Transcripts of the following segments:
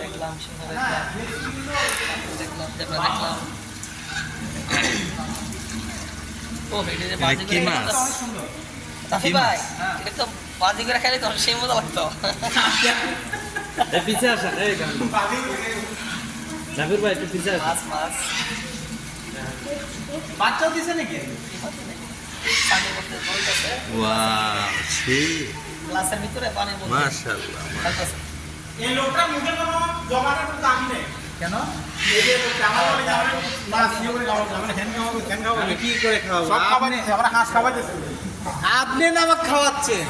দেখলাম সিংহ দেখলাম দেখলাম জেব্রা দেখলাম। ও এটা যে বাজি কি করে মাছ? তাফি ভাই এটা তো বাজি করে খেলে তো সেই মজা লাগতো। পিছে আসা জাফির ভাই একটু পিছে আসা। মাছ মাছ বাচ্চাও দিছে নাকি? পানির মধ্যে বলতেছে ওয়াও সেই গ্লাসের ভিতরে পানির মধ্যে মাশাআল্লাহ। খেলতেছে। এই লোকটা মুখে কোনো জমাটা তো দামি নেই কেন? এই যে জামা বলে জামা মাছ নিয়ে করে খাওয়া আমরা হ্যান খাওয়া আমি কি করে খাওয়াবো? সব খাবার আমরা হাঁস খাবার দিতে আপনি না আমাকে খাওয়াচ্ছেন,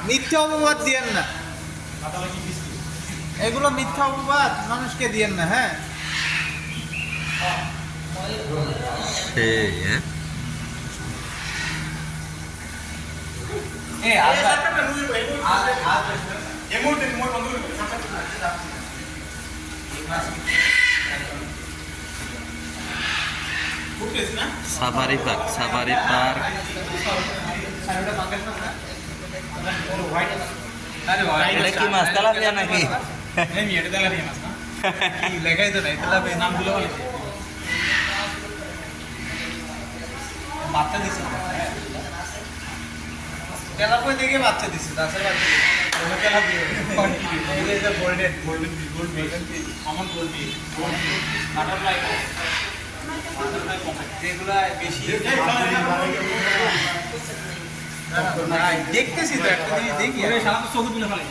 মিথ্যা অপবাদ দিয়েন না, এগুলো মিথ্যা অপবাদ মানুষকে দিয়েন না। হ্যাঁ সেই হ্যাঁ এ আজা এমন মই বন্ধু খুব টেস্ট না সাফারি পার্ক এটা কি মাছ তেলাপিয়া নাকি? এই মেয়েটা দেলা দিয়ে মাছ না কি লেখাই তো নাই, তাহলে নামগুলো বলে বাচ্চা দিছে তেলাপই দেখে বাচ্চা দিচ্ছে, তাছাড়া বাচ্চা দিচ্ছে tilapia golden golden golden common goldie butterfly যেগুলা বেশি দেখতেছি তো একটা জিনিস দেখি সারা তো চোখ তুলে ফেলে